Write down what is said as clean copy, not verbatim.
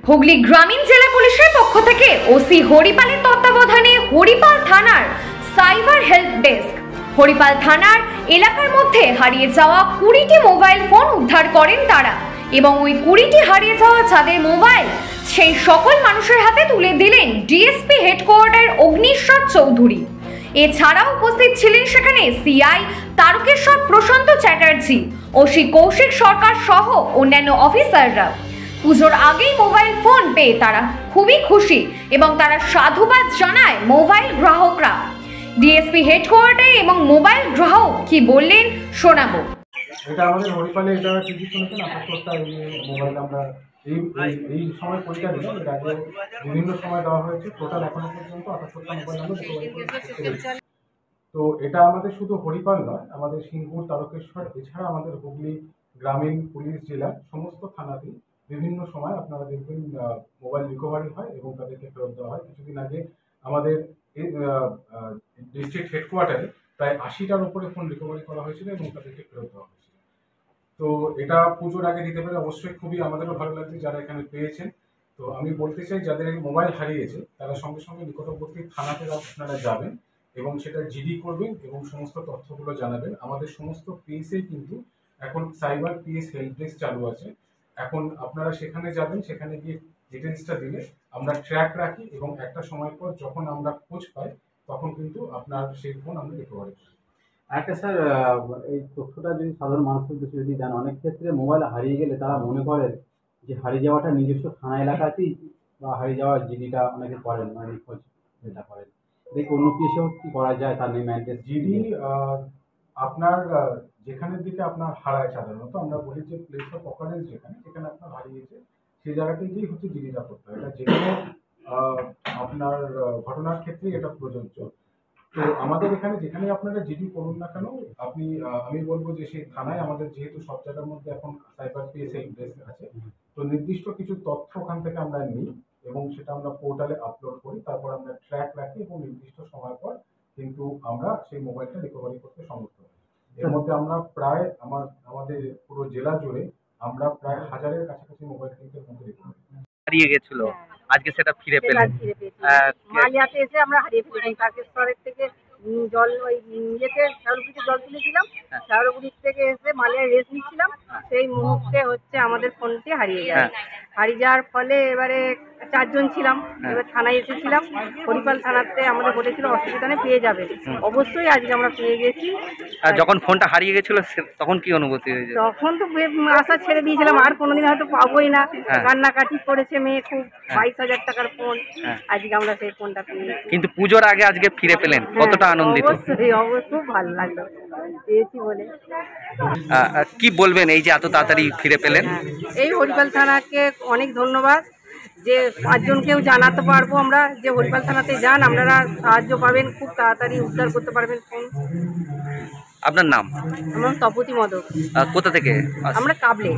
হুগলি গ্রামীণ জেলা পুলিশের পক্ষ থেকে ওসি হরিপালের তত্ত্বাবধানে হরিপাল থানার সাইবার হেল্প ডেস্ক হরিপাল থানার এলাকার মধ্যে হারিয়ে যাওয়া 20টি মোবাইল ফোন উদ্ধার করেন তারা এবং ওই 20টি হারিয়ে যাওয়া যাদের মোবাইল সেই সকল মানুষের হাতে তুলে দিলেন ডিএসপি হেডকোয়ার্টার অগ্নিশ্বর চৌধুরী। এছাড়াও উপস্থিত ছিলেন সেখানে সিআই তারকেশ্বর প্রশান্ত চ্যাটার্জি, ওসি কৌশিক সরকার সহ অন্যান্য অফিসাররা। পুজোর আগেই মোবাইল ফোন পেয়ে তারা খুবই খুশি এবং তারা সাধুবাদ জানায় মোবাইল গ্রাহকরা। ডিএসপি হেডকোয়ার্টার এবং মোবাইল গ্রাহক কি বললেন শোনাবো। এটা আমাদের হরিপালে এটা টিভি শুনেছেন 78টা মোবাইল আমরা এই সময় পরীক্ষা দিলাম। এর আগে বিভিন্ন সময় দেওয়া হয়েছে, টোটাল এখনো পর্যন্ত 78টা মোবাইল আমরা রিকভারি করেছি। তো এটা আমাদের শুধু হরিপাল নয়, আমাদের সিঙ্গুর, তারকেশ্বর এছাড়া আমাদের হুগলি গ্রামীণ পুলিশ জেলার সমস্ত থানাতেই বিভিন্ন সময় আপনারা দেখবেন মোবাইল রিকভারি হয় এবং তাদেরকে ফেরত দেওয়া হয়। কিছুদিন আগে আমাদের ডিস্ট্রিক্ট হেডকোয়ার্টারে প্রায় 80টার উপরে ফোন রিকভারি করা হয়েছিল এবং তাদেরকে ফেরত দেওয়া হয়েছিল। তো এটা পুজোর আগে দিতে পেরে অবশ্যই খুবই আমাদেরও ভালো লাগছে যারা এখানে পেয়েছেন। তো আমি বলতে চাই, যাদের মোবাইল হারিয়েছে তারা সঙ্গে সঙ্গে নিকটবর্তী থানাতে আপনারা যাবেন এবং সেটা জিডি করবেন এবং সমস্ত তথ্যগুলো জানাবেন। আমাদের সমস্ত পিএসএ কিন্তু এখন সাইবার পিএস হেল্প ডেস্ক চালু আছে। এখন আপনারা সেখানে যাবেন, সেখানে গিয়ে ডিটেলসটা দিলে আমরা ট্র্যাক রাখি এবং একটা সময় পর যখন আমরা খোঁজ পাই তখন কিন্তু আপনার সেই ফোন আমরা রিকভারি করি। একটা স্যার, এই তথ্যটা যদি সাধারণ মানুষের উদ্দেশ্যে যদি জান, অনেক ক্ষেত্রে মোবাইল হারিয়ে গেলে তারা মনে করে যে হারিয়ে যাওয়াটা নিজস্ব থানা এলাকাতেই বা হারিয়ে যাওয়ার জিডিটা অনেকে করেন, মানে খোঁজ যেটা করেন, দেখি অন্য কিছু কি করা যায় তার নেই ম্যান্ডেট জিডি আপনার যেখানের দিকে আপনার হারায়, সাধারণত আমরা বলি যে প্লেস অফ অকারেন্স যেখানে যেখানে আপনার হারিয়েছে সেই জায়গাতে গিয়ে হচ্ছে জিডিটা করতে হয়। এটা যেখানে আপনার ঘটনার ক্ষেত্রে এটা প্রযোজ্য। তো আমাদের এখানে যেখানে আপনারা জিডি করুন না কেন, আপনি আমি বলবো যে সেই থানায় আমাদের যেহেতু সব জায়গার মধ্যে এখন সাইবার পিএস হেল্প ডেস্ক আছে, তো নির্দিষ্ট কিছু তথ্য ওখান থেকে আমরা নিই এবং সেটা আমরা পোর্টালে আপলোড করি। তারপর আমরা ট্র্যাক রাখি এবং নির্দিষ্ট সময় পর কিন্তু আমরা সেই মোবাইলটা রিকভারি করতে সমর্থ হই। এর মধ্যে আমরা প্রায় আমাদের পুরো জেলা জুড়ে আমরা প্রায় 1000-এর কাছাকাছি মোবাইল কিন্তু রিকভারি হারিয়ে গেছিল, আজকে সেটা ফিরে পেলেন। মালিয়াতে এসে আমরা হারিয়ে ফেলেছি। তারকেশ্বরের থেকে জল ওই ইয়েতে শ্যাওড়াপুরিতে জল তুলেছিলাম, শ্যাওড়াপুরির থেকে এসে মালিয়ায় রেস্ট নিচ্ছিলাম, সেই মুহূর্তে হচ্ছে আমাদের ফোনটি হারিয়ে যায়। হারিয়ে যাওয়ার ফলে এবারে 4 জন ছিলাম, এবার থানায় এসেছিলাম। হরিপাল থানাতে আমাদের বলেছিল অসুবিধা নেই, পেয়ে যাবে। অবশ্যই আজকে আমরা পেয়ে গেছি। আর যখন ফোনটা হারিয়ে গেছিল তখন কি অনুভূতি হয়েছে? তখন তো আশা ছেড়ে দিয়েছিলাম, আর কোনোদিন হয়তো পাবোই না। কান্নাকাটি করেছে মেয়ে খুব, 22,000 টাকার ফোন। আজকে আমরা সেই ফোনটা পেয়েছি। কিন্তু পুজোর আগে আজকে ফিরে পেলেন, কতটা আনন্দিত? অবশ্যই খুব ভালো লাগলো পেয়েছি বলে। কি বলবেন এই যে এত তাড়াতাড়ি ফিরে পেলেন? এই হরিপাল থানাকে অনেক ধন্যবাদ যে 5 জনকেও জানাতে পারবো আমরা যে হরিপাল থানাতে যান, আপনারা সাহায্য পাবেন, খুব তাড়াতাড়ি উদ্ধার করতে পারবেন ফোন। আপনার নাম? আমার তপতি মদক। কোথা থেকে? আমরা কাবলে।